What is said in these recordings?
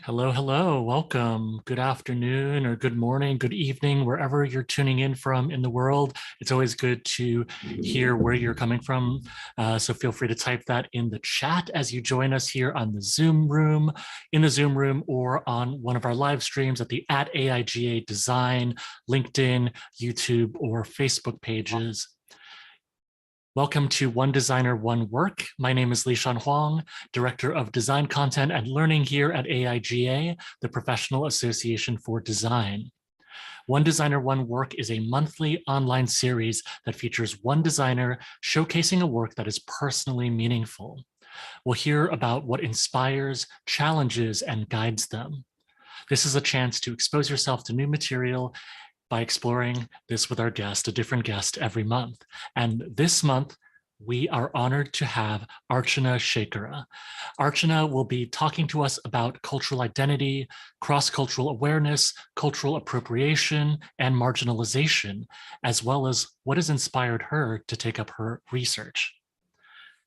Hello, hello. Welcome. Good afternoon or good morning, good evening, wherever you're tuning in from in the world. It's always good to hear where you're coming from. So feel free to type that in the chat as you join us here on the Zoom room, in the Zoom room, or on one of our live streams at the @AIGA Design, LinkedIn, YouTube, or Facebook pages. Welcome to One Designer, One Work. My name is Lishan Huang, Director of Design Content and Learning here at AIGA, the Professional Association for Design. One Designer, One Work is a monthly online series that features one designer showcasing a work that is personally meaningful. We'll hear about what inspires, challenges, and guides them. This is a chance to expose yourself to new material by exploring this with our guest, a different guest every month. And this month, we are honored to have Archana Shekara. Archana will be talking to us about cultural identity, cross-cultural awareness, cultural appropriation, and marginalization, as well as what has inspired her to take up her research.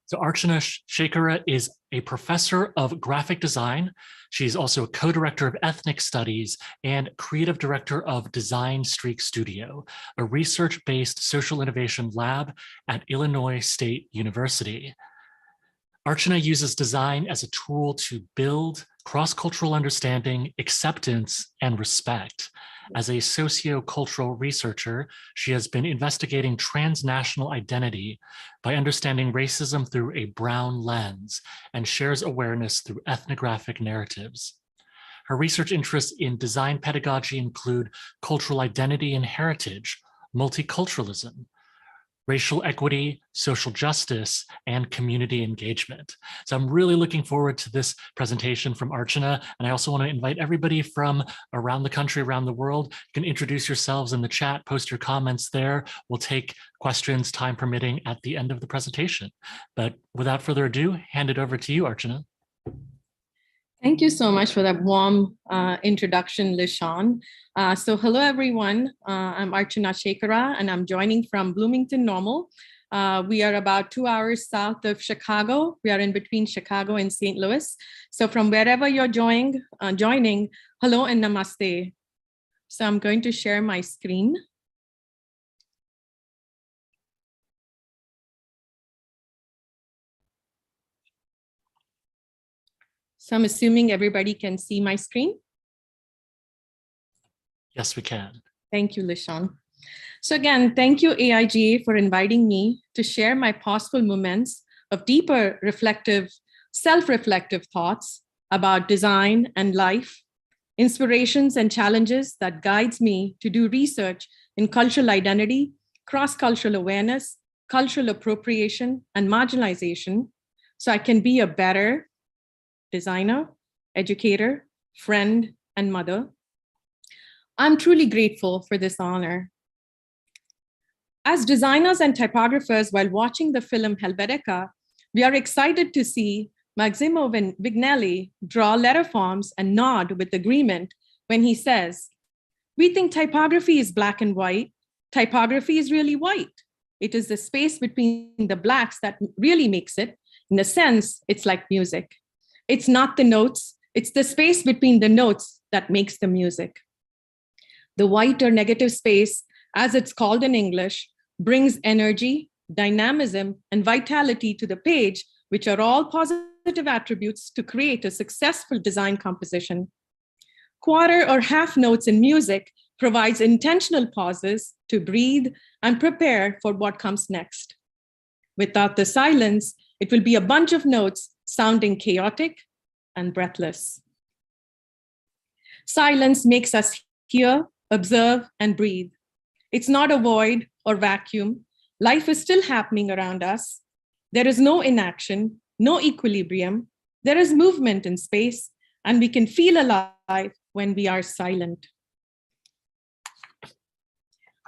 So Archana Shekara is a professor of graphic design. She's also a co-director of ethnic studies and creative director of Design Streak Studio, a research-based social innovation lab at Illinois State University. Archana uses design as a tool to build cross-cultural understanding, acceptance, and respect. As a socio-cultural researcher, she has been investigating transnational identity by understanding racism through a brown lens and shares awareness through ethnographic narratives. Her research interests in design pedagogy include cultural identity and heritage, multiculturalism, racial equity, social justice, and community engagement. So I'm really looking forward to this presentation from Archana. And I also want to invite everybody from around the country, around the world. You can introduce yourselves in the chat, post your comments there. We'll take questions, time permitting, at the end of the presentation. But without further ado, hand it over to you, Archana. Thank you so much for that warm introduction, Lishan. So hello, everyone. I'm Archana Shekara, and I'm joining from Bloomington Normal. We are about 2 hours south of Chicago. We are in between Chicago and St. Louis. So from wherever you're joining, hello and namaste. So I'm going to share my screen. So I'm assuming everybody can see my screen. Yes, we can. Thank you, Lishan. So again, thank you, AIGA, for inviting me to share my possible moments of deeper reflective, self-reflective thoughts about design and life, inspirations and challenges that guides me to do research in cultural identity, cross-cultural awareness, cultural appropriation, and marginalization, so I can be a better designer, educator, friend, and mother. I'm truly grateful for this honor. As designers and typographers, while watching the film Helvetica, we are excited to see Maximo Vignelli draw letter forms and nod with agreement when he says, "We think typography is black and white. Typography is really white. It is the space between the blacks that really makes it. In a sense, it's like music. It's not the notes, it's the space between the notes that makes the music." The white or negative space, as it's called in English, brings energy, dynamism, and vitality to the page, which are all positive attributes to create a successful design composition. Quarter or half notes in music provides intentional pauses to breathe and prepare for what comes next. Without the silence, it will be a bunch of notes sounding chaotic and breathless. Silence makes us hear, observe, and breathe. It's not a void or vacuum. Life is still happening around us. There is no inaction, no equilibrium. There is movement in space, and we can feel alive when we are silent.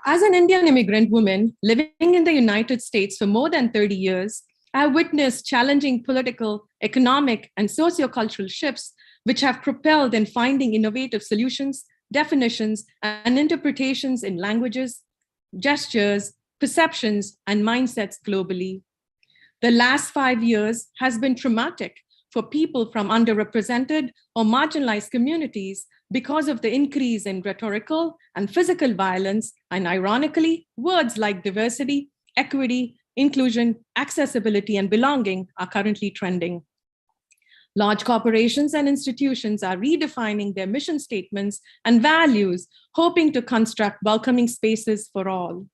As an Indian immigrant woman living in the United States for more than 30 years, I have witnessed challenging political, economic, and sociocultural shifts which have propelled in finding innovative solutions, definitions, and interpretations in languages, gestures, perceptions, and mindsets globally. The last 5 years has been traumatic for people from underrepresented or marginalized communities because of the increase in rhetorical and physical violence, and ironically, words like diversity, equity, inclusion, accessibility, and belonging are currently trending. Large corporations and institutions are redefining their mission statements and values, hoping to construct welcoming spaces for all.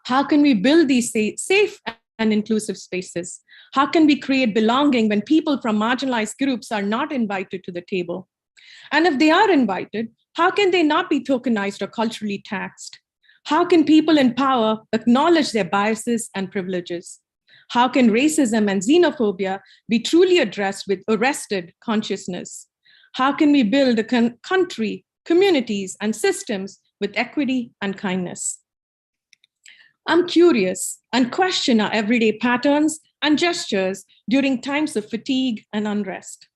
How can we build these safe and inclusive spaces? How can we create belonging when people from marginalized groups are not invited to the table? And if they are invited, how can they not be tokenized or culturally taxed? How can people in power acknowledge their biases and privileges? How can racism and xenophobia be truly addressed with arrested consciousness? How can we build a country, communities, and systems with equity and kindness? I'm curious and question our everyday patterns and gestures during times of fatigue and unrest.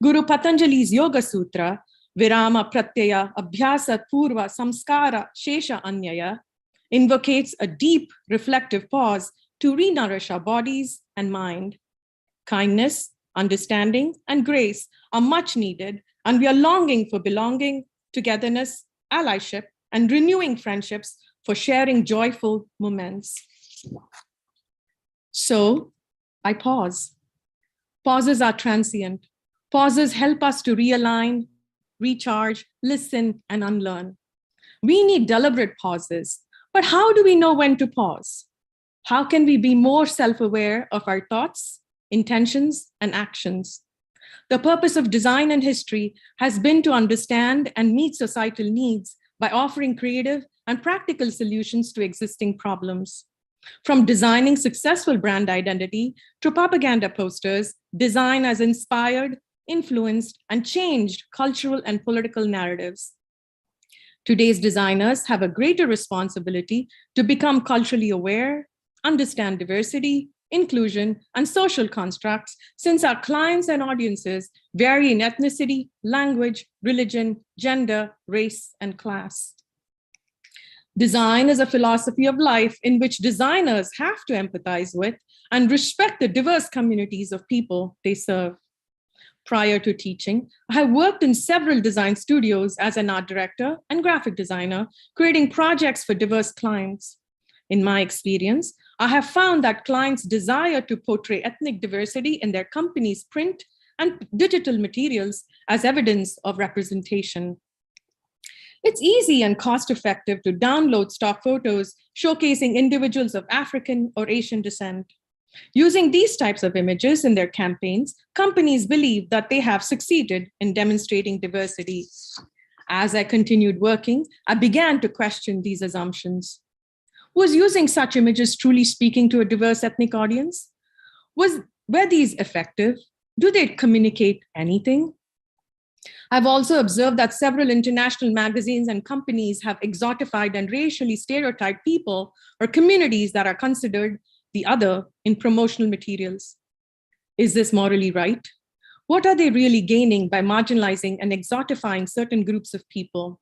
Guru Patanjali's Yoga Sutra, Virama Pratyaya Abhyasa Purva Samskara Shesha Anyaya, invocates a deep reflective pause to re-nourish our bodies and mind. Kindness, understanding, and grace are much needed, and we are longing for belonging, togetherness, allyship, and renewing friendships for sharing joyful moments. So I pause. Pauses are transient. Pauses help us to realign, recharge, listen, and unlearn. We need deliberate pauses, but how do we know when to pause? How can we be more self-aware of our thoughts, intentions, and actions? The purpose of design and history has been to understand and meet societal needs by offering creative and practical solutions to existing problems. From designing successful brand identity to propaganda posters, design has inspired, influenced, and changed cultural and political narratives. Today's designers have a greater responsibility to become culturally aware, understand diversity, inclusion, and social constructs, since our clients and audiences vary in ethnicity, language, religion, gender, race, and class. Design is a philosophy of life in which designers have to empathize with and respect the diverse communities of people they serve. Prior to teaching, I have worked in several design studios as an art director and graphic designer, creating projects for diverse clients. In my experience, I have found that clients desire to portray ethnic diversity in their company's print and digital materials as evidence of representation. It's easy and cost-effective to download stock photos showcasing individuals of African or Asian descent. Using these types of images in their campaigns, companies believe that they have succeeded in demonstrating diversity. As I continued working, I began to question these assumptions. Was using such images truly speaking to a diverse ethnic audience? Were these effective? Do they communicate anything? I've also observed that several international magazines and companies have exotified and racially stereotyped people or communities that are considered the other in promotional materials. Is this morally right? What are they really gaining by marginalizing and exotifying certain groups of people?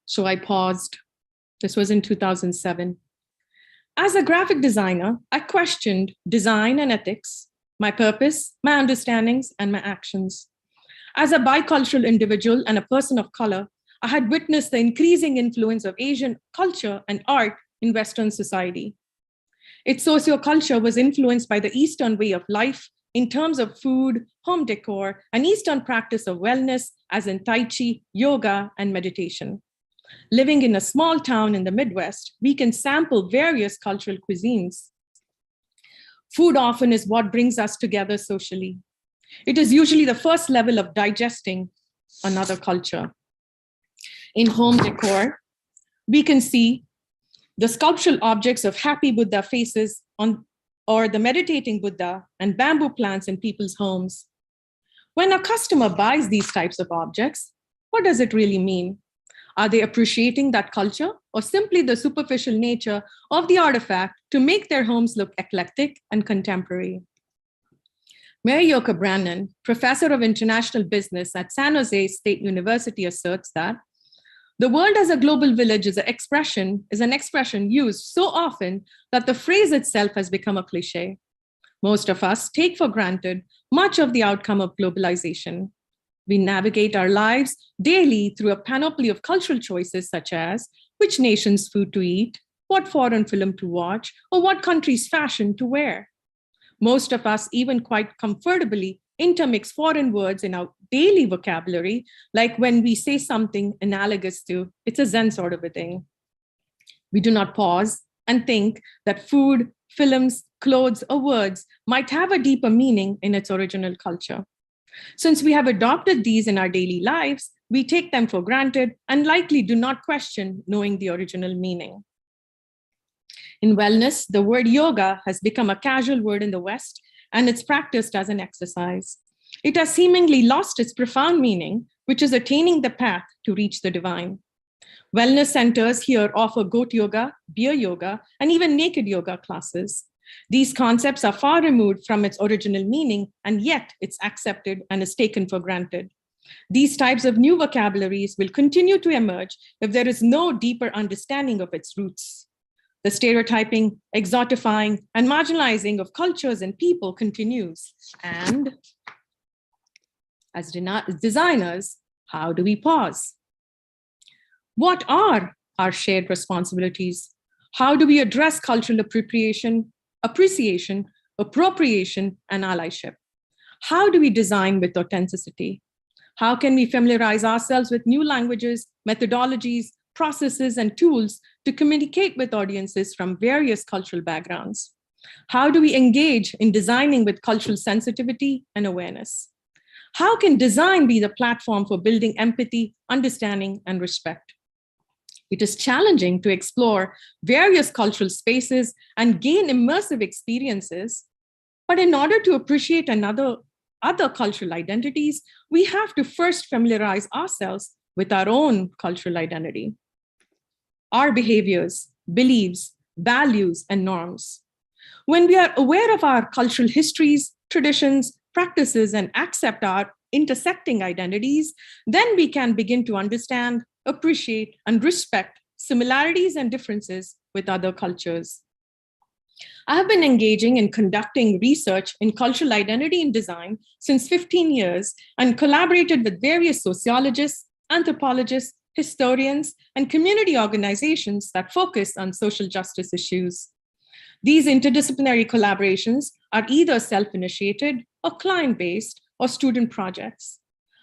So I paused. This was in 2007. As a graphic designer, I questioned design and ethics, my purpose, my understandings, and my actions. As a bicultural individual and a person of color, I had witnessed the increasing influence of Asian culture and art in Western society. Its socioculture was influenced by the Eastern way of life in terms of food, home decor, and Eastern practice of wellness, as in Tai Chi, yoga, and meditation. Living in a small town in the Midwest, we can sample various cultural cuisines. Food often is what brings us together socially. It is usually the first level of digesting another culture. In home decor, we can see the sculptural objects of happy Buddha faces or the meditating Buddha and bamboo plants in people's homes. When a customer buys these types of objects, what does it really mean? Are they appreciating that culture or simply the superficial nature of the artifact to make their homes look eclectic and contemporary? Mary Yoka Brannon, professor of international business at San Jose State University, asserts that the world as a global village is an expression used so often that the phrase itself has become a cliche. Most of us take for granted much of the outcome of globalization. We navigate our lives daily through a panoply of cultural choices, such as which nation's food to eat, what foreign film to watch, or what country's fashion to wear. Most of us even quite comfortably intermix foreign words in our daily vocabulary, like when we say something analogous to, it's a Zen sort of a thing. We do not pause and think that food, films, clothes, or words might have a deeper meaning in its original culture. Since we have adopted these in our daily lives, we take them for granted and likely do not question knowing the original meaning. In wellness, the word yoga has become a casual word in the West, and it's practiced as an exercise. It has seemingly lost its profound meaning, which is attaining the path to reach the divine. Wellness centers here offer goat yoga, beer yoga, and even naked yoga classes. These concepts are far removed from its original meaning, and yet it's accepted and is taken for granted. These types of new vocabularies will continue to emerge if there is no deeper understanding of its roots. The stereotyping, exotifying, and marginalizing of cultures and people continues. And as designers, how do we pause? What are our shared responsibilities? How do we address cultural appropriation, and allyship? How do we design with authenticity? How can we familiarize ourselves with new languages, methodologies, processes, and tools to communicate with audiences from various cultural backgrounds? How do we engage in designing with cultural sensitivity and awareness? How can design be the platform for building empathy, understanding, and respect? It is challenging to explore various cultural spaces and gain immersive experiences. But in order to appreciate other cultural identities, we have to first familiarize ourselves with our own cultural identity, our behaviors, beliefs, values, and norms. When we are aware of our cultural histories, traditions, practices, and accept our intersecting identities, then we can begin to understand, appreciate, and respect similarities and differences with other cultures. I have been engaging in conducting research in cultural identity and design since 15 years and collaborated with various sociologists, anthropologists, historians, and community organizations that focus on social justice issues. These interdisciplinary collaborations are either self-initiated or client-based or student projects.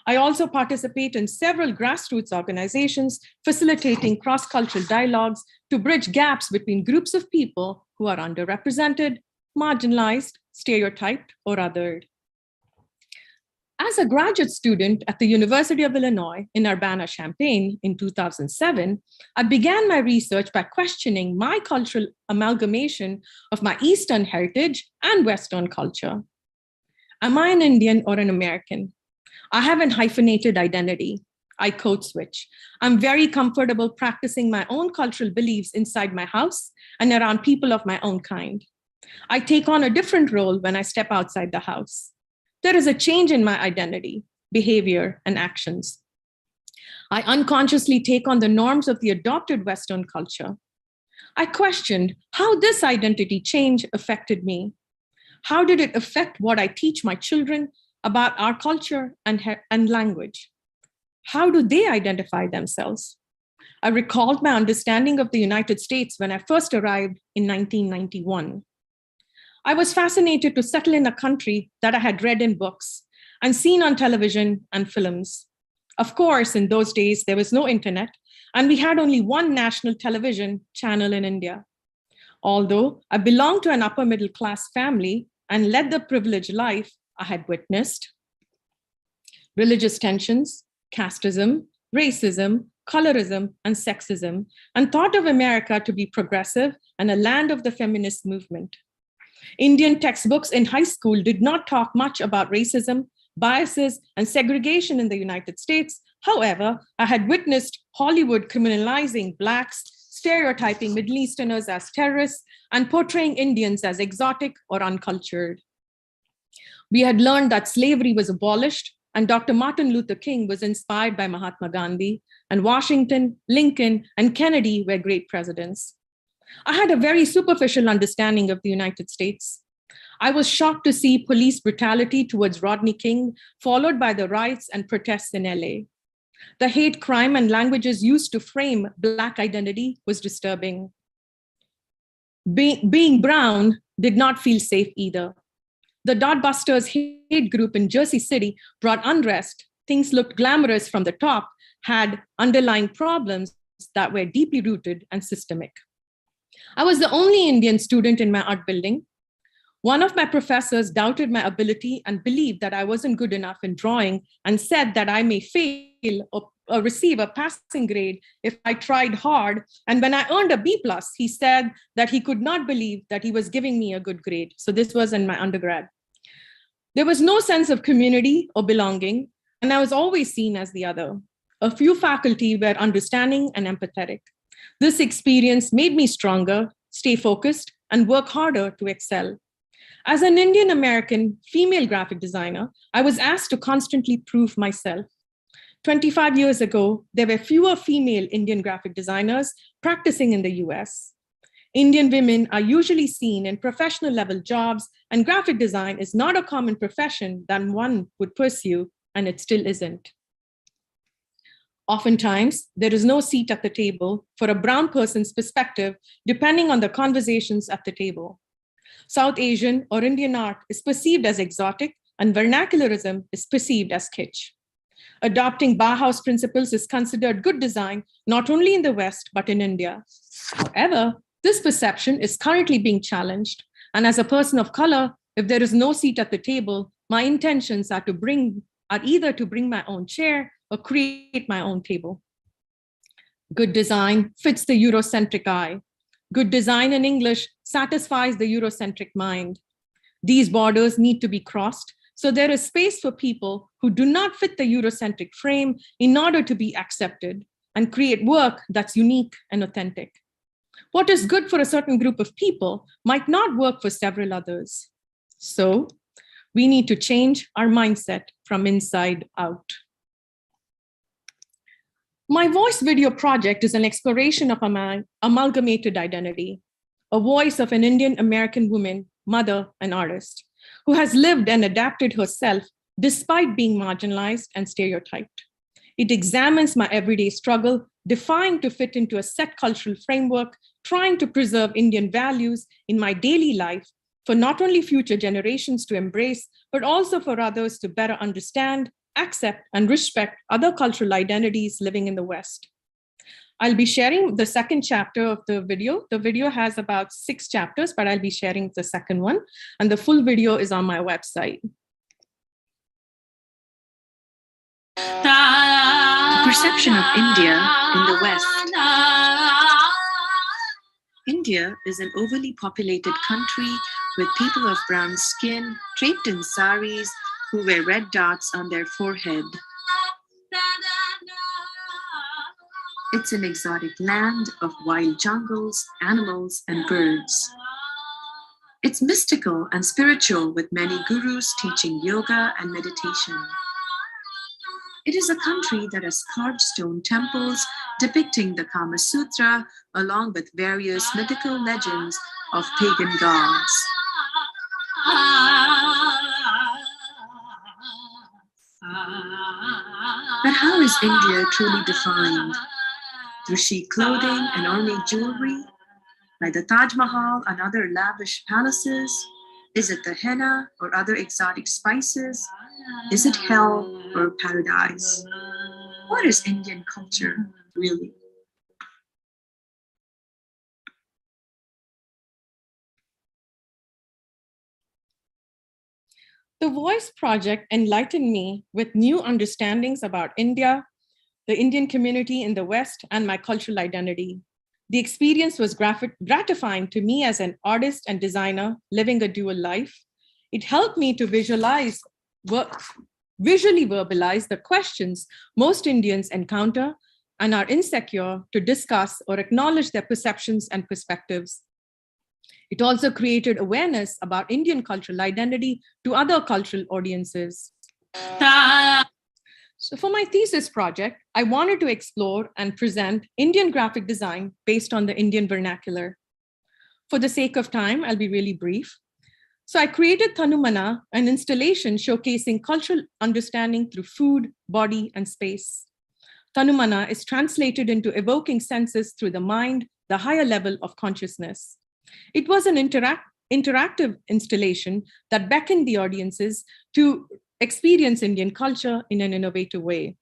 I also participate in several grassroots organizations facilitating cross-cultural dialogues to bridge gaps between groups of people who are underrepresented, marginalized, stereotyped, or othered. As a graduate student at the University of Illinois in Urbana-Champaign in 2007, I began my research by questioning my cultural amalgamation of my Eastern heritage and Western culture. Am I an Indian or an American? I have an hyphenated identity. I code switch. I'm very comfortable practicing my own cultural beliefs inside my house and around people of my own kind. I take on a different role when I step outside the house. There is a change in my identity, behavior, and actions. I unconsciously take on the norms of the adopted Western culture. I questioned how this identity change affected me. How did it affect what I teach my children about our culture and language? How do they identify themselves? I recalled my understanding of the United States when I first arrived in 1991. I was fascinated to settle in a country that I had read in books and seen on television and films. Of course, in those days, there was no internet, and we had only one national television channel in India. Although I belonged to an upper middle class family and led the privileged life, I had witnessed religious tensions, casteism, racism, colorism, and sexism, and thought of America to be progressive and a land of the feminist movement. Indian textbooks in high school did not talk much about racism, biases, and segregation in the United States. However, I had witnessed Hollywood criminalizing Blacks, stereotyping Middle Easterners as terrorists, and portraying Indians as exotic or uncultured. We had learned that slavery was abolished, and Dr. Martin Luther King was inspired by Mahatma Gandhi, and Washington, Lincoln, and Kennedy were great presidents. I had a very superficial understanding of the United States. I was shocked to see police brutality towards Rodney King, followed by the riots and protests in LA. The hate crime and languages used to frame Black identity was disturbing. Being brown did not feel safe either. The Dotbusters hate group in Jersey City brought unrest. Things looked glamorous from the top, had underlying problems that were deeply rooted and systemic. I was the only Indian student in my art building. One of my professors doubted my ability and believed that I wasn't good enough in drawing and said that I may fail or receive a passing grade if I tried hard. And when I earned a B+, he said that he could not believe that he was giving me a good grade. So this was in my undergrad. There was no sense of community or belonging, and I was always seen as the other. A few faculty were understanding and empathetic. This experience made me stronger, stay focused, and work harder to excel. As an Indian American female graphic designer, I was asked to constantly prove myself. 25 years ago, there were fewer female Indian graphic designers practicing in the US. Indian women are usually seen in professional level jobs, and graphic design is not a common profession that one would pursue, and it still isn't. Oftentimes, there is no seat at the table for a brown person's perspective, depending on the conversations at the table. South Asian or Indian art is perceived as exotic, and vernacularism is perceived as kitsch. Adopting Bauhaus principles is considered good design, not only in the West, but in India. However, this perception is currently being challenged. And as a person of color, if there is no seat at the table, my intentions are either to bring my own chair or create my own table. Good design fits the Eurocentric eye. Good design in English satisfies the Eurocentric mind. These borders need to be crossed, so there is space for people who do not fit the Eurocentric frame in order to be accepted and create work that's unique and authentic. What is good for a certain group of people might not work for several others. So we need to change our mindset from inside out. My voice video project is an exploration of my amalgamated identity, a voice of an Indian American woman, mother, and artist, who has lived and adapted herself despite being marginalized and stereotyped. It examines my everyday struggle, defying to fit into a set cultural framework, trying to preserve Indian values in my daily life for not only future generations to embrace, but also for others to better understand, accept, and respect other cultural identities living in the West. I'll be sharing the second chapter of the video. The video has about 6 chapters, but I'll be sharing the second one, and the full video is on my website. The perception of India in the West. India is an overly populated country with people of brown skin, draped in saris, who wear red dots on their forehead. It's an exotic land of wild jungles, animals, and birds. It's mystical and spiritual, with many gurus teaching yoga and meditation. It is a country that has carved stone temples depicting the Kama Sutra, along with various mythical legends of pagan gods. But how is India truly defined? Through chic clothing and ornate jewelry? By the Taj Mahal and other lavish palaces? Is it the henna or other exotic spices? Is it hell or paradise? What is Indian culture really? The Voice Project enlightened me with new understandings about India, the Indian community in the West, and my cultural identity. The experience was gratifying to me as an artist and designer living a dual life. It helped me to visually verbalize the questions most Indians encounter and are insecure to discuss or acknowledge their perceptions and perspectives. It also created awareness about Indian cultural identity to other cultural audiences. So for my thesis project, I wanted to explore and present Indian graphic design based on the Indian vernacular. For the sake of time, I'll be really brief. So I created Tanumana, an installation showcasing cultural understanding through food, body, and space. Tanumana is translated into evoking senses through the mind, the higher level of consciousness. It was an interactive installation that beckoned the audiences to experience Indian culture in an innovative way.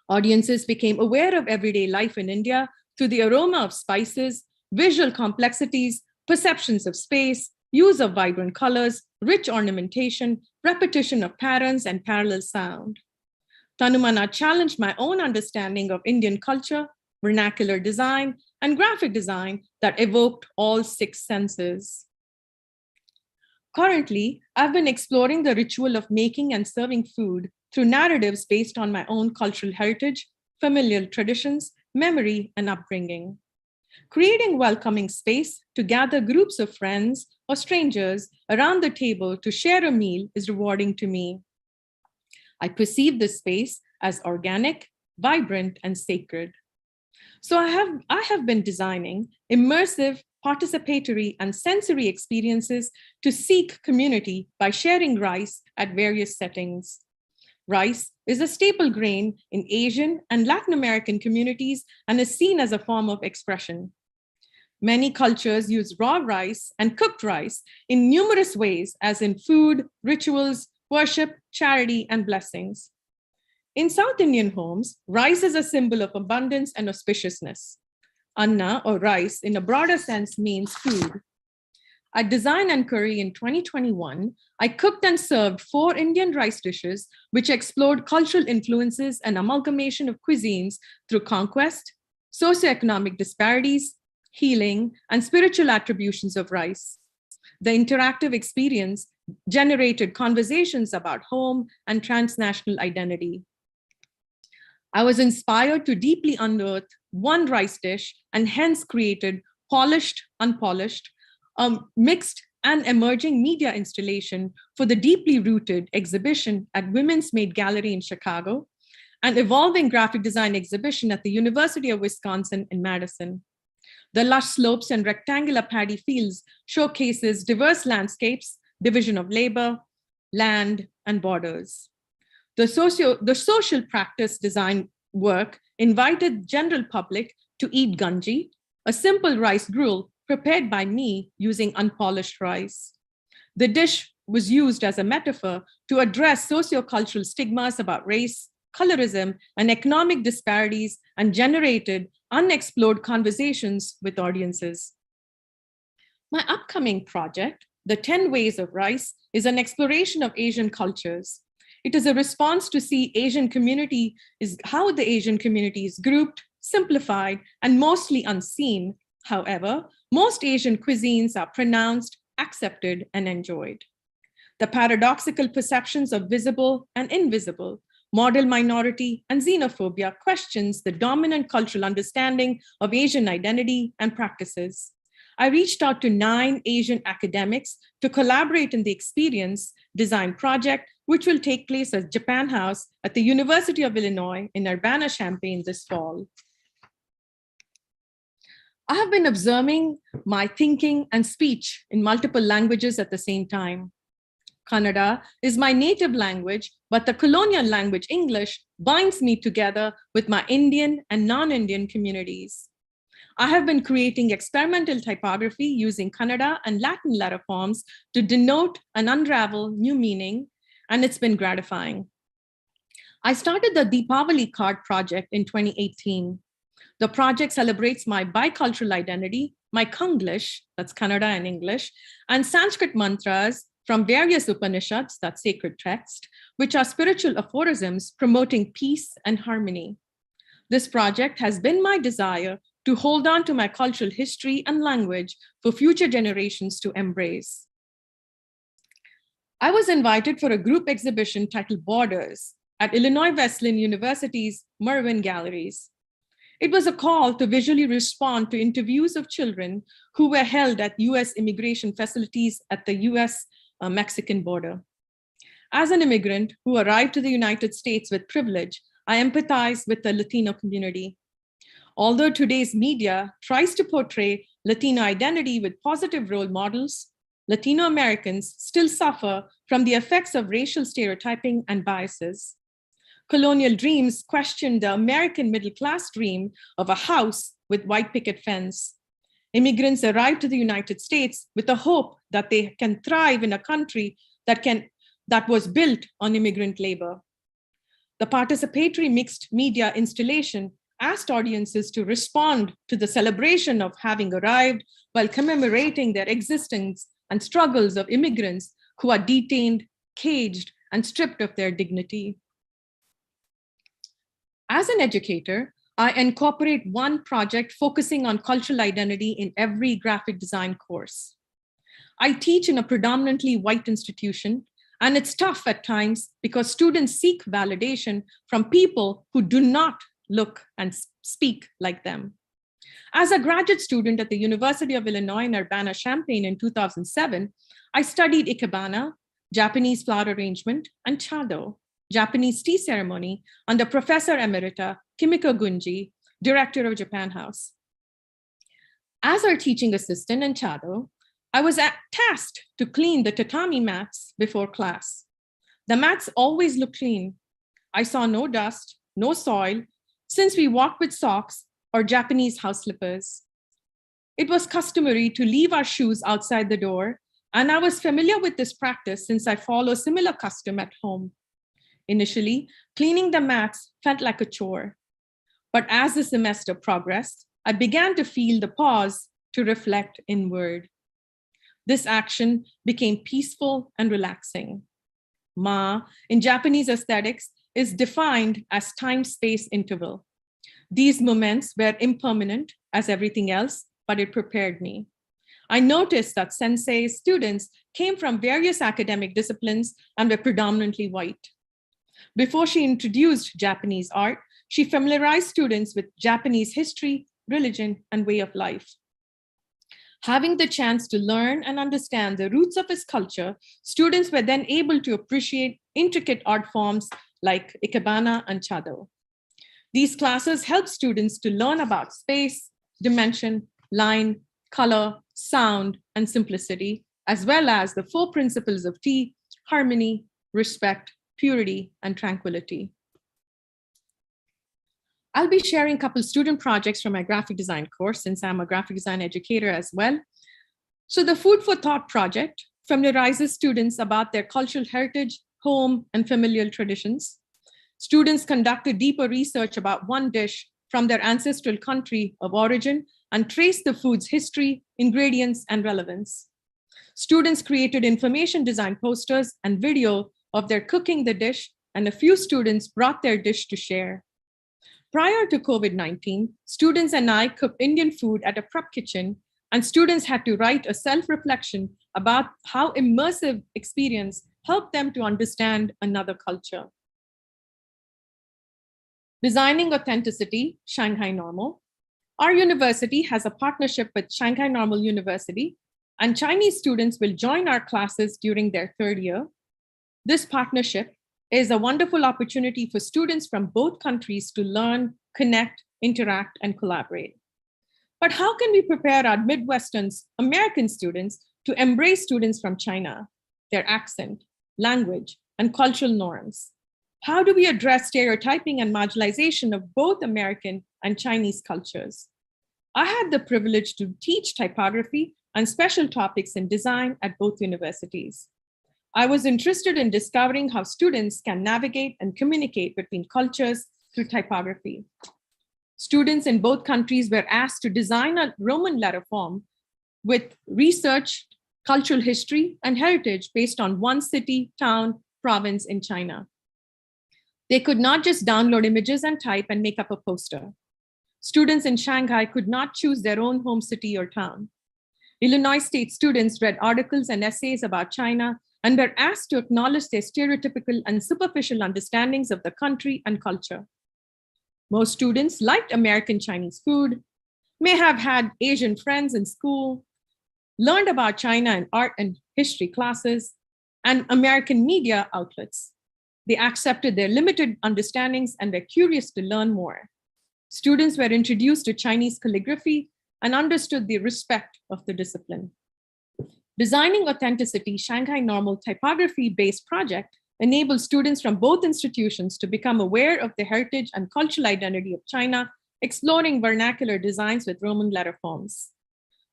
Audiences became aware of everyday life in India through the aroma of spices, visual complexities, perceptions of space, use of vibrant colors, rich ornamentation, repetition of patterns, and parallel sound. Tanumana challenged my own understanding of Indian culture, vernacular design, and graphic design that evoked all 6 senses. Currently, I've been exploring the ritual of making and serving food through narratives based on my own cultural heritage, familial traditions, memory, and upbringing. Creating welcoming space to gather groups of friends or strangers around the table to share a meal is rewarding to me. I perceive this space as organic, vibrant, and sacred. So I have been designing immersive, participatory, and sensory experiences to seek community by sharing rice at various settings. Rice is a staple grain in Asian and Latin American communities and is seen as a form of expression. Many cultures use raw rice and cooked rice in numerous ways, as in food, rituals, worship, charity, and blessings. In South Indian homes, rice is a symbol of abundance and auspiciousness. Anna, or rice, in a broader sense means food. At Design and Curry in 2021, I cooked and served 4 Indian rice dishes, which explored cultural influences and amalgamation of cuisines through conquest, socioeconomic disparities, healing, and spiritual attributions of rice. The interactive experience generated conversations about home and transnational identity. I was inspired to deeply unearth one rice dish and hence created Polished, Unpolished, mixed and emerging media installation for the deeply rooted exhibition at Women's Made Gallery in Chicago, and evolving graphic design exhibition at the University of Wisconsin in Madison. The lush slopes and rectangular paddy fields showcases diverse landscapes, division of labor, land, and borders. The social practice design work invited general public to eat ganji, a simple rice gruel prepared by me using unpolished rice. The dish was used as a metaphor to address sociocultural stigmas about race, colorism, and economic disparities, and generated unexplored conversations with audiences. My upcoming project, The 10 Ways of Rice, is an exploration of Asian cultures. It is a response to see how the Asian community is grouped, simplified, and mostly unseen. However, most Asian cuisines are pronounced, accepted, and enjoyed. The paradoxical perceptions of visible and invisible, model minority, and xenophobia questions the dominant cultural understanding of Asian identity and practices. I reached out to 9 Asian academics to collaborate in the experience design project, which will take place at Japan House at the University of Illinois in Urbana-Champaign this fall. I have been observing my thinking and speech in multiple languages at the same time. Kannada is my native language, but the colonial language English binds me together with my Indian and non-Indian communities. I have been creating experimental typography using Kannada and Latin letter forms to denote and unravel new meaning, and it's been gratifying. I started the Deepavali card project in 2018. The project celebrates my bicultural identity, my Kanglish, that's Kannada and English, and Sanskrit mantras from various Upanishads, that's sacred text, which are spiritual aphorisms promoting peace and harmony. This project has been my desire to hold on to my cultural history and language for future generations to embrace. I was invited for a group exhibition titled Borders at Illinois Wesleyan University's Merwin Galleries. It was a call to visually respond to interviews of children who were held at US immigration facilities at the US-Mexican border. As an immigrant who arrived to the United States with privilege, I empathize with the Latino community. Although today's media tries to portray Latino identity with positive role models, Latino Americans still suffer from the effects of racial stereotyping and biases. Colonial dreams questioned the American middle-class dream of a house with white picket fence. Immigrants arrived to the United States with the hope that they can thrive in a country that was built on immigrant labor. The participatory mixed media installation asked audiences to respond to the celebration of having arrived while commemorating their existence and struggles of immigrants who are detained, caged, and stripped of their dignity. As an educator, I incorporate one project focusing on cultural identity in every graphic design course. I teach in a predominantly white institution, and it's tough at times because students seek validation from people who do not look and speak like them. As a graduate student at the University of Illinois in Urbana-Champaign in 2007, I studied Ikebana, Japanese flower arrangement, and Chado, Japanese tea ceremony, under Professor Emerita Kimiko Gunji, director of Japan House. As our teaching assistant in Chado, I was tasked to clean the tatami mats before class. The mats always look clean. I saw no dust, no soil, since we walked with socks or Japanese house slippers. It was customary to leave our shoes outside the door, and I was familiar with this practice since I follow similar custom at home. Initially, cleaning the mats felt like a chore. But as the semester progressed, I began to feel the pause to reflect inward. This action became peaceful and relaxing. Ma, in Japanese aesthetics, is defined as time-space interval. These moments were impermanent as everything else, but it prepared me. I noticed that sensei's students came from various academic disciplines and were predominantly white. Before she introduced Japanese art, she familiarized students with Japanese history, religion, and way of life. Having the chance to learn and understand the roots of his culture, students were then able to appreciate intricate art forms like Ikebana and Chado. These classes help students to learn about space, dimension, line, color, sound, and simplicity, as well as the 4 principles of tea: harmony, respect, purity, and tranquility. I'll be sharing a couple student projects from my graphic design course, since I'm a graphic design educator as well. So the Food for Thought project familiarizes students about their cultural heritage, home, and familial traditions. Students conducted deeper research about one dish from their ancestral country of origin and traced the food's history, ingredients, and relevance. Students created information design posters and video of their cooking the dish, and a few students brought their dish to share. Prior to COVID-19, students and I cooked Indian food at a prep kitchen, and students had to write a self-reflection about how immersive experience helped them to understand another culture. Designing Authenticity, Shanghai Normal. Our university has a partnership with Shanghai Normal University, and Chinese students will join our classes during their 3rd year. This partnership is a wonderful opportunity for students from both countries to learn, connect, interact, and collaborate. But how can we prepare our Midwestern American students to embrace students from China, their accent, language, and cultural norms? How do we address stereotyping and marginalization of both American and Chinese cultures? I had the privilege to teach typography and special topics in design at both universities. I was interested in discovering how students can navigate and communicate between cultures through typography. Students in both countries were asked to design a Roman letter form with researched cultural history and heritage based on one city, town, province in China. They could not just download images and type and make up a poster. Students in Shanghai could not choose their own home city or town. Illinois State students read articles and essays about China and were asked to acknowledge their stereotypical and superficial understandings of the country and culture. Most students liked American Chinese food, may have had Asian friends in school, learned about China in art and history classes, and American media outlets. They accepted their limited understandings and were curious to learn more. Students were introduced to Chinese calligraphy and understood the respect of the discipline. Designing Authenticity, Shanghai Normal typography-based project enables students from both institutions to become aware of the heritage and cultural identity of China, exploring vernacular designs with Roman letter forms.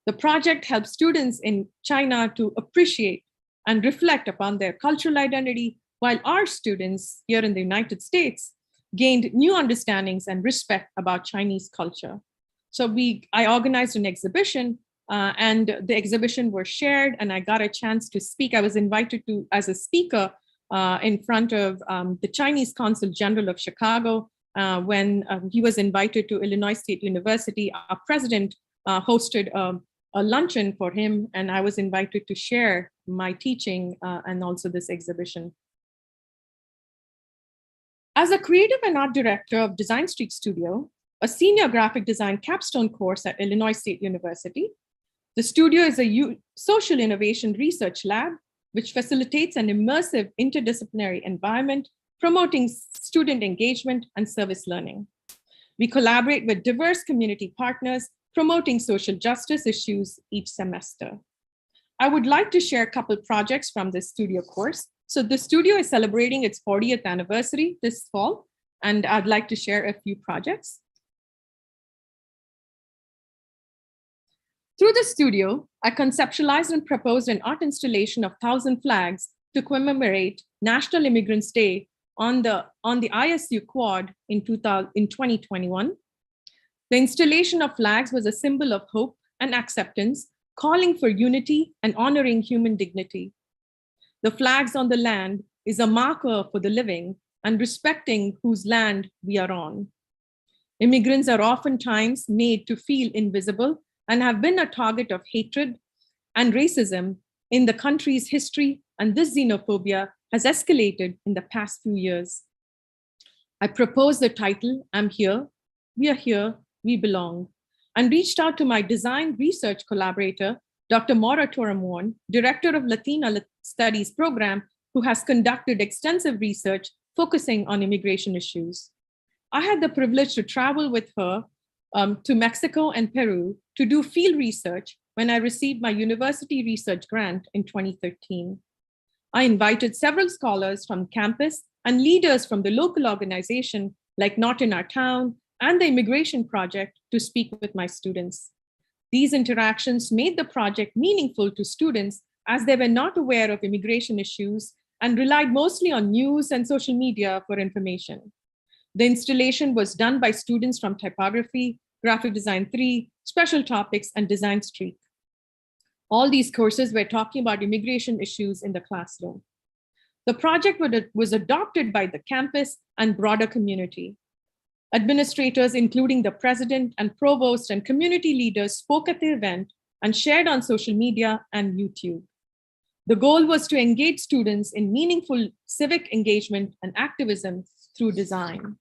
The project helps students in China to appreciate and reflect upon their cultural identity, while our students here in the United States gained new understandings and respect about Chinese culture. So I organized an exhibition and the exhibition was shared and I got a chance to speak. I was invited to as a speaker in front of the Chinese Consul General of Chicago when he was invited to Illinois State University. Our president hosted a luncheon for him, and I was invited to share my teaching and also this exhibition. As a creative and art director of Design Street Studio, a senior graphic design capstone course at Illinois State University, the studio is a social innovation research lab which facilitates an immersive interdisciplinary environment, promoting student engagement and service learning. We collaborate with diverse community partners, promoting social justice issues each semester. I would like to share a couple projects from this studio course. So the studio is celebrating its 40th anniversary this fall, and I'd like to share a few projects. Through the studio, I conceptualized and proposed an art installation of 1,000 flags to commemorate National Immigrants Day on the ISU Quad in 2021. The installation of flags was a symbol of hope and acceptance, calling for unity and honoring human dignity. The flags on the land is a marker for the living and respecting whose land we are on. Immigrants are oftentimes made to feel invisible and have been a target of hatred and racism in the country's history, and this xenophobia has escalated in the past few years. I proposed the title, I'm Here, We Are Here, We Belong, and reached out to my design research collaborator, Dr. Maura Toramon, Director of Latina Studies Program, who has conducted extensive research focusing on immigration issues. I had the privilege to travel with her to Mexico and Peru to do field research when I received my university research grant in 2013. I invited several scholars from campus and leaders from the local organization like Not in Our Town and the Immigration Project to speak with my students. These interactions made the project meaningful to students as they were not aware of immigration issues and relied mostly on news and social media for information. The installation was done by students from Typography, Graphic Design 3, Special Topics, and Design Street. All these courses were talking about immigration issues in the classroom. The project was adopted by the campus and broader community. Administrators, including the president and provost and community leaders, spoke at the event and shared on social media and YouTube. The goal was to engage students in meaningful civic engagement and activism through design.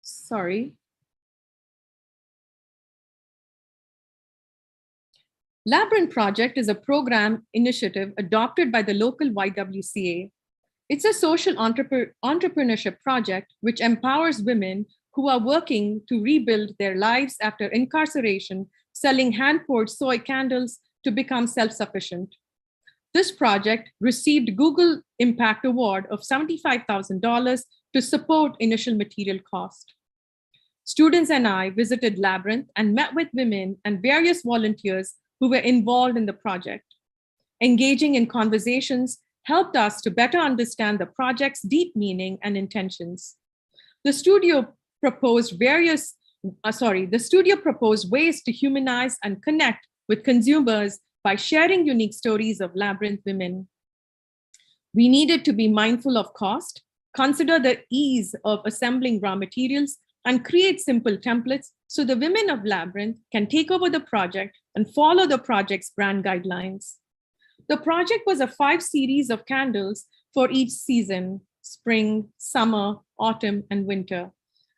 Sorry. Labyrinth Project is a program initiative adopted by the local YWCA. It's a social entrepreneurship project which empowers women who are working to rebuild their lives after incarceration, selling hand-poured soy candles to become self-sufficient. This project received Google Impact Award of $75,000 to support initial material cost. Students and I visited Labyrinth and met with women and various volunteers who were involved in the project. Engaging in conversations helped us to better understand the project's deep meaning and intentions. The studio proposed ways to humanize and connect with consumers by sharing unique stories of Labyrinth women. We needed to be mindful of cost, consider the ease of assembling raw materials, and create simple templates so the women of Labyrinth can take over the project and follow the project's brand guidelines. The project was a 5 series of candles for each season: spring, summer, autumn, and winter,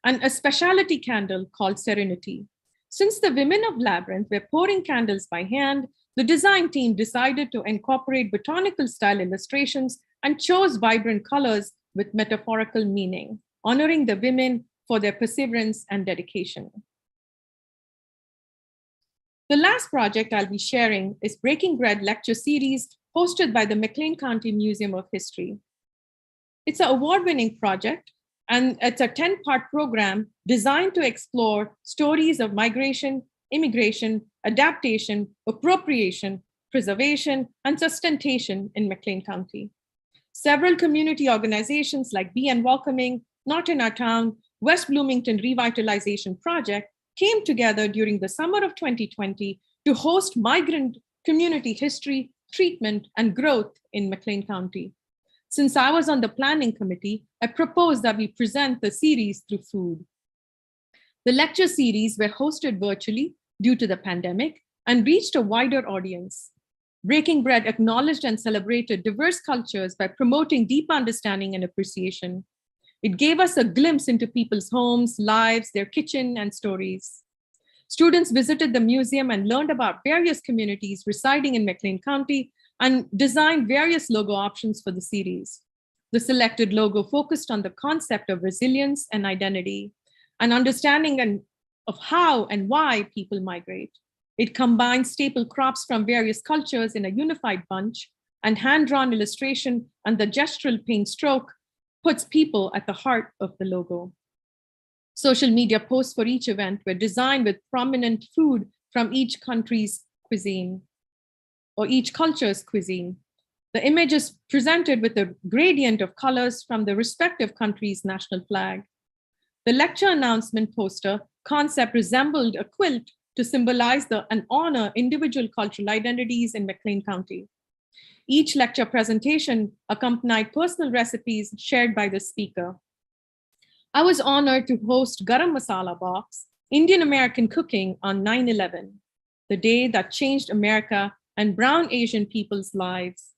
and a specialty candle called Serenity. Since the women of Labyrinth were pouring candles by hand, the design team decided to incorporate botanical style illustrations and chose vibrant colors with metaphorical meaning, honoring the women for their perseverance and dedication. The last project I'll be sharing is Breaking Bread lecture series hosted by the McLean County Museum of History. It's an award-winning project, and it's a 10-part program designed to explore stories of migration, immigration, adaptation, appropriation, preservation, and sustentation in McLean County. Several community organizations like Be and Welcoming, Not in Our Town, West Bloomington Revitalization Project came together during the summer of 2020 to host migrant community history, treatment, and growth in McLean County. Since I was on the planning committee, I proposed that we present the series through food. The lecture series were hosted virtually due to the pandemic and reached a wider audience. Breaking Bread acknowledged and celebrated diverse cultures by promoting deep understanding and appreciation. It gave us a glimpse into people's homes, lives, their kitchen, and stories. Students visited the museum and learned about various communities residing in McLean County and designed various logo options for the series. The selected logo focused on the concept of resilience and identity, and understanding of how and why people migrate. It combines staple crops from various cultures in a unified bunch, and hand-drawn illustration and the gestural paint stroke puts people at the heart of the logo. Social media posts for each event were designed with prominent food from each country's cuisine, or each culture's cuisine. The image is presented with a gradient of colors from the respective country's national flag. The lecture announcement poster concept resembled a quilt to symbolize and honor individual cultural identities in McLean County. Each lecture presentation accompanied personal recipes shared by the speaker. I was honored to host Garam Masala Box, Indian American Cooking on 9/11, the day that changed America and Brown Asian people's lives.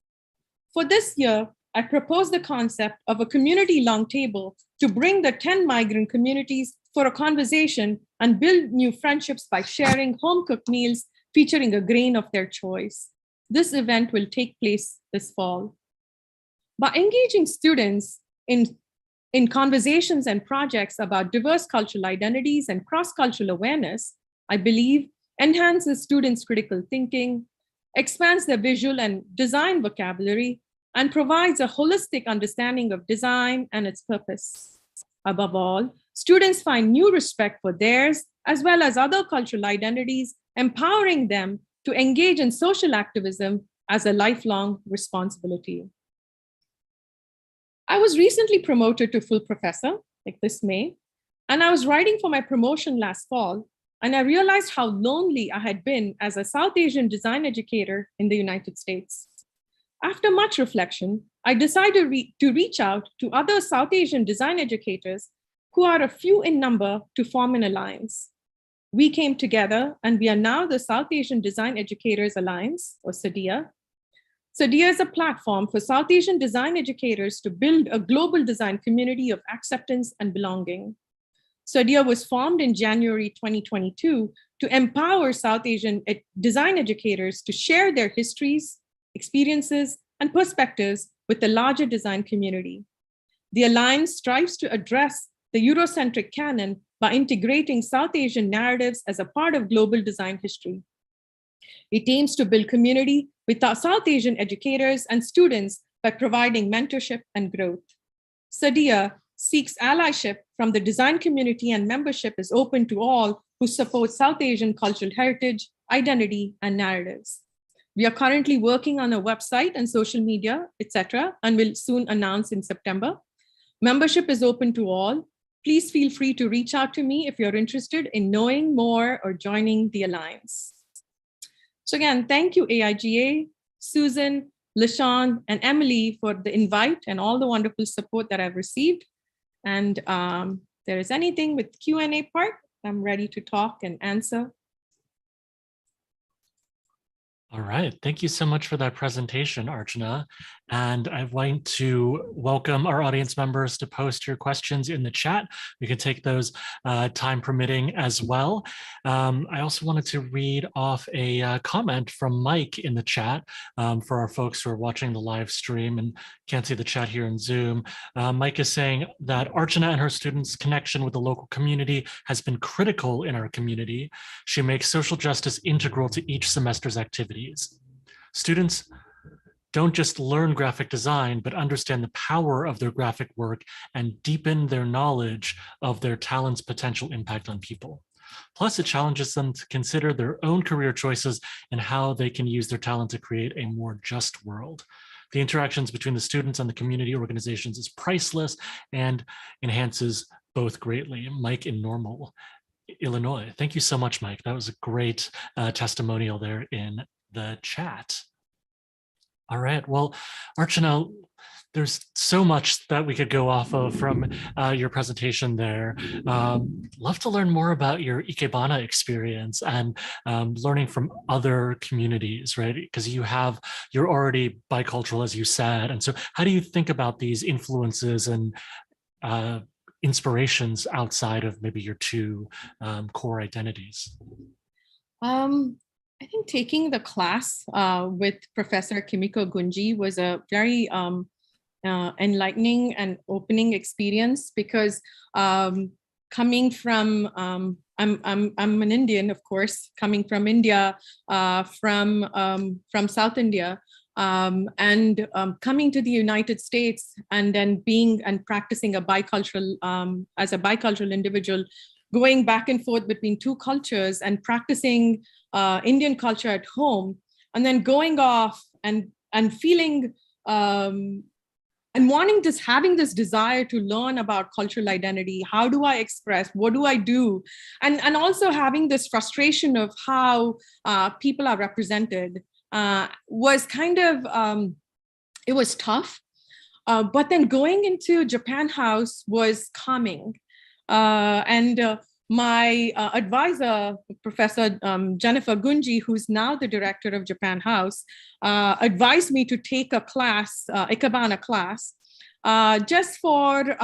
For this year, I proposed the concept of a community long table to bring the 10 migrant communities for a conversation and build new friendships by sharing home-cooked meals featuring a grain of their choice. This event will take place this fall. By engaging students in conversations and projects about diverse cultural identities and cross-cultural awareness, I believe enhances students' critical thinking, expands their visual and design vocabulary, and provides a holistic understanding of design and its purpose. Above all, students find new respect for theirs as well as other cultural identities, empowering them to engage in social activism as a lifelong responsibility. I was recently promoted to full professor, like this May, and I was writing for my promotion last fall, and I realized how lonely I had been as a South Asian design educator in the United States. After much reflection, I decided to reach out to other South Asian design educators who are a few in number to form an alliance. We came together and we are now the South Asian Design Educators Alliance, or SADEA. SADEA is a platform for South Asian design educators to build a global design community of acceptance and belonging. SADEA was formed in January 2022 to empower South Asian design educators to share their histories, experiences, and perspectives with the larger design community. The Alliance strives to address the Eurocentric canon by integrating South Asian narratives as a part of global design history. It aims to build community with our South Asian educators and students by providing mentorship and growth. SADEA seeks allyship from the design community, and membership is open to all who support South Asian cultural heritage, identity, and narratives. We are currently working on a website and social media, etc., and will soon announce in September. Membership is open to all. Please feel free to reach out to me if you're interested in knowing more or joining the Alliance. So again, thank you, AIGA, Susan, LaShawn, and Emily for the invite and all the wonderful support that I've received. And if there is anything with Q&A part, I'm ready to talk and answer. All right, thank you so much for that presentation, Archana. And I want to welcome our audience members to post your questions in the chat. We can take those time permitting as well. I also wanted to read off a comment from Mike in the chat for our folks who are watching the live stream and can't see the chat here in Zoom. Mike is saying that Archana and her students' connection with the local community has been critical in our community. She makes social justice integral to each semester's activities. Students don't just learn graphic design, but understand the power of their graphic work and deepen their knowledge of their talent's potential impact on people. Plus, it challenges them to consider their own career choices and how they can use their talent to create a more just world. The interactions between the students and the community organizations is priceless and enhances both greatly. Mike in Normal, Illinois. Thank you so much, Mike. That was a great testimonial there in the chat. All right, well, Archana, there's so much that we could go off of from your presentation there. Love to learn more about your Ikebana experience and learning from other communities, right? Because you're already bicultural, as you said. And so how do you think about these influences and inspirations outside of maybe your two core identities? I think taking the class with Professor Kimiko Gunji was a very enlightening and opening experience, because coming from I'm an Indian, of course, coming from India, from South India, and coming to the United States, and then being and practicing a bicultural as a bicultural individual, going back and forth between two cultures and practicing Indian culture at home, and then going off and feeling and wanting this, having this desire to learn about cultural identity. How do I express? What do I do? And also having this frustration of how people are represented was kind of, it was tough. But then going into Japan House was calming. My advisor, Professor Jennifer Gunji, who's now the director of Japan House, advised me to take a class, Ikebana class, just for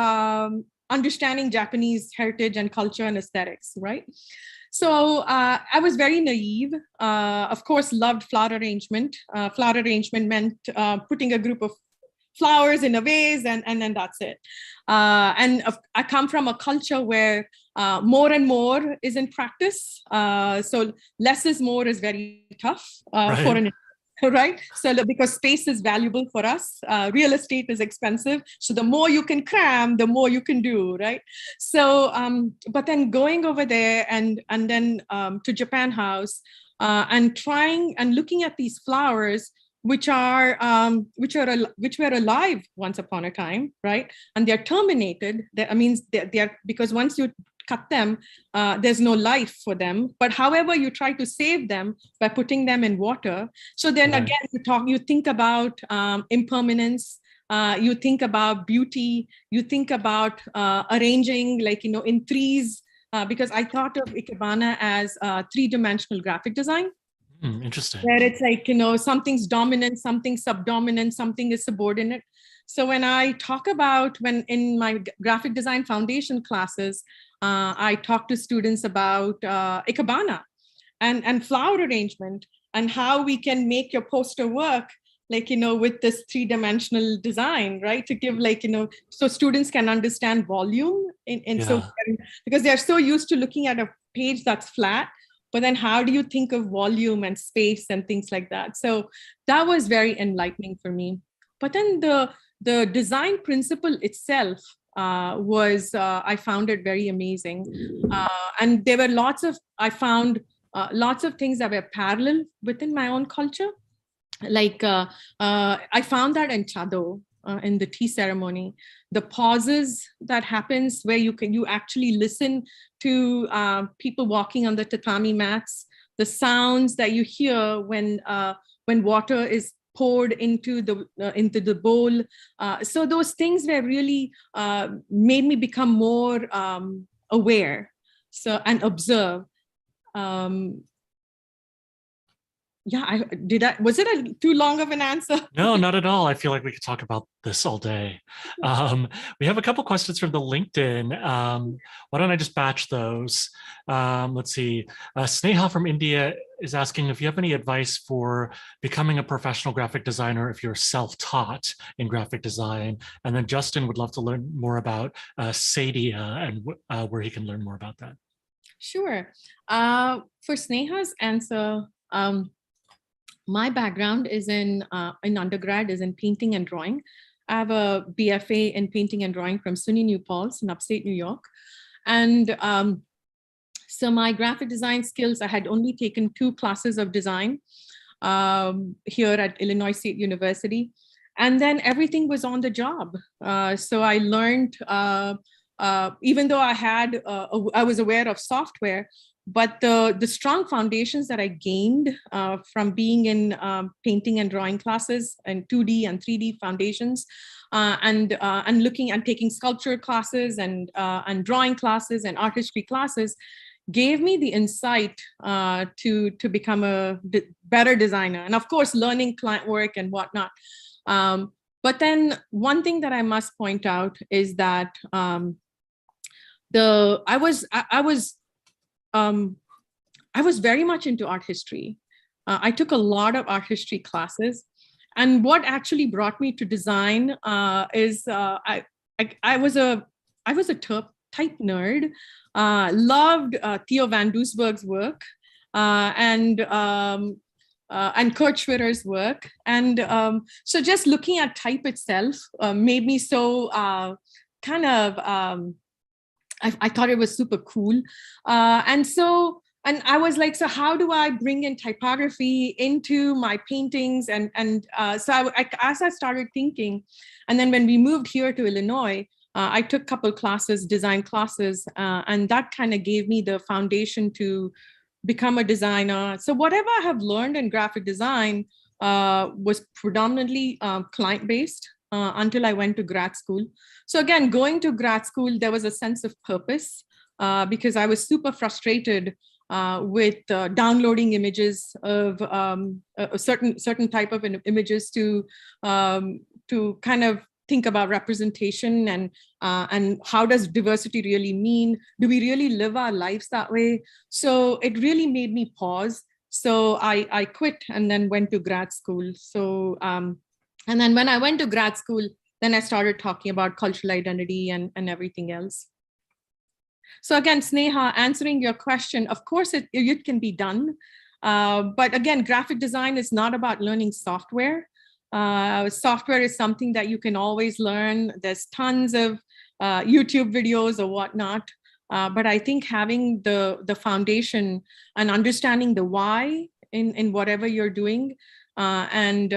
understanding Japanese heritage and culture and aesthetics, right? So I was very naive, of course, loved flower arrangement. Flower arrangement meant putting a group of flowers in a vase, and then that's it. I come from a culture where more and more is in practice. So less is more is very tough for an, right? So because space is valuable for us, real estate is expensive. So the more you can cram, the more you can do, right? So, but then going over there and then to Japan House and trying and looking at these flowers, which were alive once upon a time, right? And they're terminated. That means they're because once you cut them, there's no life for them. But however, you try to save them by putting them in water. So then again, you think about impermanence. You think about beauty. You think about arranging, like, in threes. Because I thought of Ikebana as three-dimensional graphic design. Interesting. Where it's like, something's dominant, something's subdominant, something is subordinate. So when I talk about, when in my graphic design foundation classes, I talk to students about Ikebana and flower arrangement, and how we can make your poster work, like, with this three-dimensional design, right? To give, like, so students can understand volume. So, because they're so used to looking at a page that's flat, but then how do you think of volume and space and things like that? So that was very enlightening for me. But then the design principle itself was, I found it very amazing. And there were I found lots of things that were parallel within my own culture. Like I found that in Chado, in the tea ceremony, the pauses that happens where you actually listen to people walking on the tatami mats, the sounds that you hear when water is poured into the bowl. So those things were really made me become more aware, and observe. was it too long of an answer? No, not at all. I feel like we could talk about this all day. We have a couple questions from the LinkedIn. Why don't I just batch those? Let's see. Sneha from India is asking if you have any advice for becoming a professional graphic designer if you're self-taught in graphic design. And then Justin would love to learn more about Sadia and where he can learn more about that. Sure. For Sneha's answer, my background is in undergrad is in painting and drawing. I have a BFA in painting and drawing from SUNY New Paltz in upstate New York. And so my graphic design skills, I had only taken 2 classes of design here at Illinois State University. And then everything was on the job. So I learned, even though I was aware of software, but the strong foundations that I gained from being in painting and drawing classes and 2D and 3D foundations, and looking and taking sculpture classes and drawing classes and art history classes, gave me the insight to become a better designer. And of course, learning client work and whatnot. But then one thing that I must point out is that I was very much into art history. I took a lot of art history classes. And what actually brought me to design is I was a type nerd, loved Theo van Doesburg's work and Kurt Schwitter's work. And so just looking at type itself made me so I thought it was super cool. And I was like, so how do I bring in typography into my paintings? So as I started thinking, and then when we moved here to Illinois, I took a couple classes, design classes, and that kind of gave me the foundation to become a designer. So whatever I have learned in graphic design was predominantly client-based until I went to grad school. So again, going to grad school, there was a sense of purpose because I was super frustrated with downloading images of a certain type of images to kind of think about representation and how does diversity really mean? Do we really live our lives that way? So it really made me pause. So I quit and then went to grad school. So and then when I went to grad school, then I started talking about cultural identity and everything else. So again, Sneha, answering your question, of course, it can be done. But again, graphic design is not about learning software. Software is something that you can always learn. There's tons of YouTube videos or whatnot. But I think having the foundation and understanding the why in whatever you're doing, and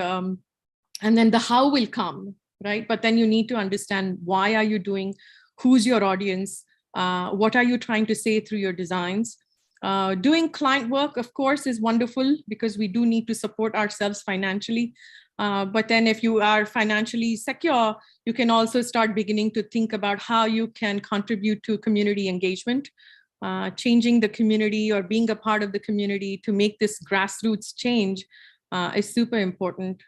then the how will come, right? But then you need to understand why are you doing, who's your audience, what are you trying to say through your designs? Doing client work, of course, is wonderful because we do need to support ourselves financially. But then if you are financially secure, you can also start beginning to think about how you can contribute to community engagement, changing the community or being a part of the community to make this grassroots change is super important.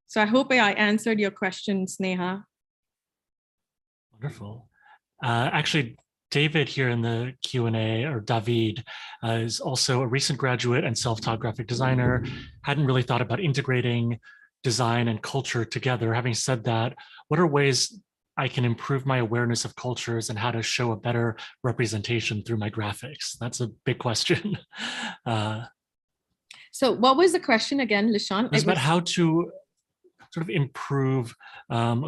So I hope I answered your question, Sneha. Wonderful. Actually, David here in the Q&A, or David, is also a recent graduate and self-taught graphic designer. Hadn't really thought about integrating design and culture together. Having said that, what are ways I can improve my awareness of cultures and how to show a better representation through my graphics? That's a big question. So what was the question again, Lishan? It's about how to sort of improve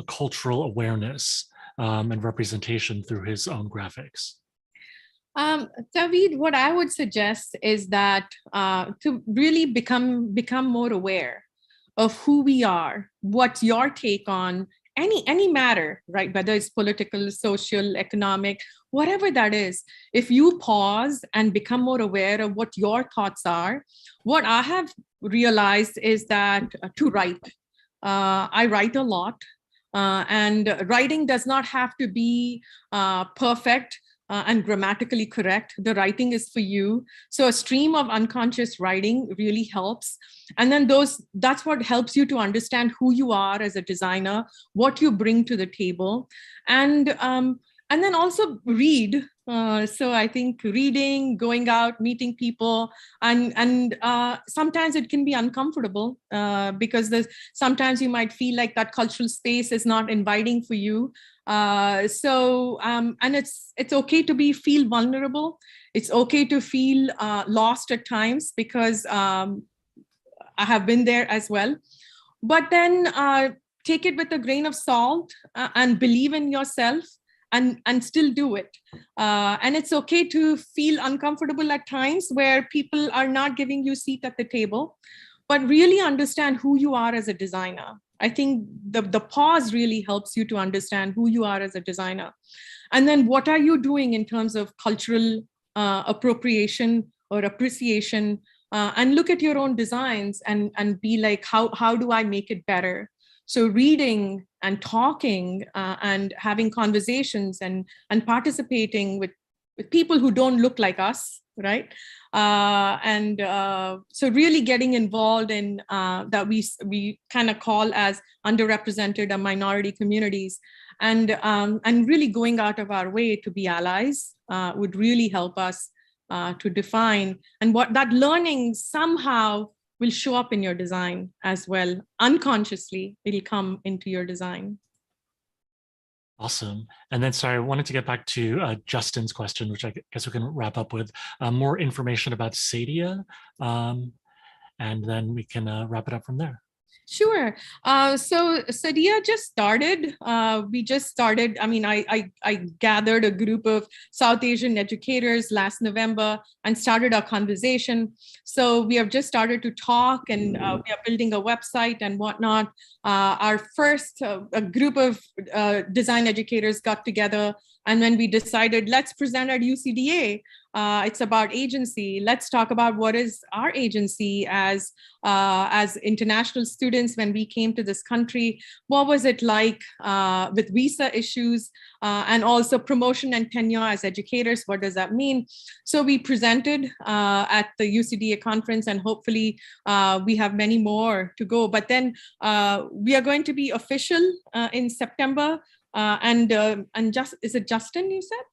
cultural awareness and representation through his own graphics. David, what I would suggest is that to really become more aware of who we are, what's your take on any matter, right? Whether it's political, social, economic, whatever that is. If you pause and become more aware of what your thoughts are, what I have realized is that to write. I write a lot. And writing does not have to be perfect. and grammatically correct. The writing is for you. So a stream of unconscious writing really helps. And then that's what helps you to understand who you are as a designer, what you bring to the table. And then also read. So I think reading, going out, meeting people, and sometimes it can be uncomfortable because sometimes you might feel like that cultural space is not inviting for you. And it's okay to feel vulnerable. It's okay to feel lost at times, because I have been there as well. But then take it with a grain of salt and believe in yourself and still do it. And it's okay to feel uncomfortable at times where people are not giving you a seat at the table, but really understand who you are as a designer. I think the pause really helps you to understand who you are as a designer. And then what are you doing in terms of cultural appropriation or appreciation, and look at your own designs and be like, how do I make it better? So reading and talking and having conversations and participating with people who don't look like us, right? So really getting involved in that we kind of call as underrepresented or minority communities, and really going out of our way to be allies would really help us to define, and what that learning somehow will show up in your design as well. Unconsciously, it'll come into your design. Awesome. And then, sorry, I wanted to get back to Justin's question, which I guess we can wrap up with more information about Sadia, and then we can wrap it up from there. Sure. So Sadia just started. We just started. I mean, I gathered a group of South Asian educators last November and started our conversation. So we have just started to talk, and we are building a website and whatnot. Our first a group of design educators got together, and when we decided, let's present at UCDA. It's about agency. Let's talk about what is our agency as international students when we came to this country. What was it like with visa issues, and also promotion and tenure as educators? What does that mean? So we presented at the UCDA conference, and hopefully we have many more to go. But then we are going to be official in September. Is it Justin, you said?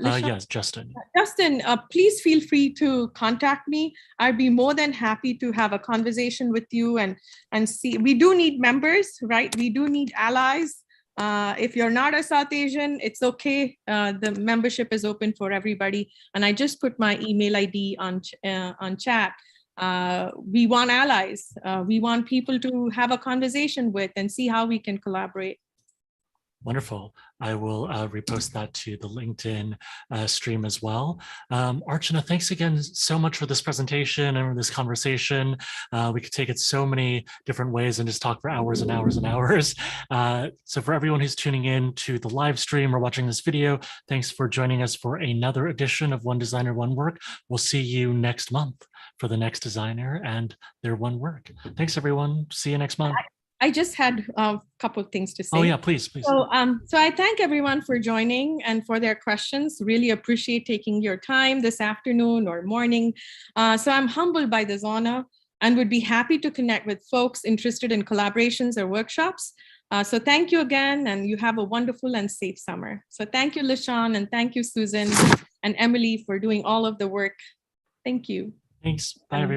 Yes, Justin. Justin, please feel free to contact me. I'd be more than happy to have a conversation with you and see. We do need members, right? We do need allies. If you're not a South Asian, it's okay. The membership is open for everybody. And I just put my email ID on chat. We want allies. We want people to have a conversation with and see how we can collaborate. Wonderful. I will repost that to the LinkedIn stream as well. Archana, thanks again so much for this presentation and this conversation. We could take it so many different ways and just talk for hours and hours and hours. So for everyone who's tuning in to the live stream or watching this video, thanks for joining us for another edition of One Designer, One Work. We'll see you next month for the next designer and their one work. Thanks, everyone. See you next month. I just had a couple of things to say. Oh yeah, please. So I thank everyone for joining and for their questions. Really appreciate taking your time this afternoon or morning. So I'm humbled by this honor and would be happy to connect with folks interested in collaborations or workshops. So thank you again, and you have a wonderful and safe summer. So thank you, LaShawn, and thank you, Susan and Emily, for doing all of the work. Thank you. Thanks. Bye, everyone.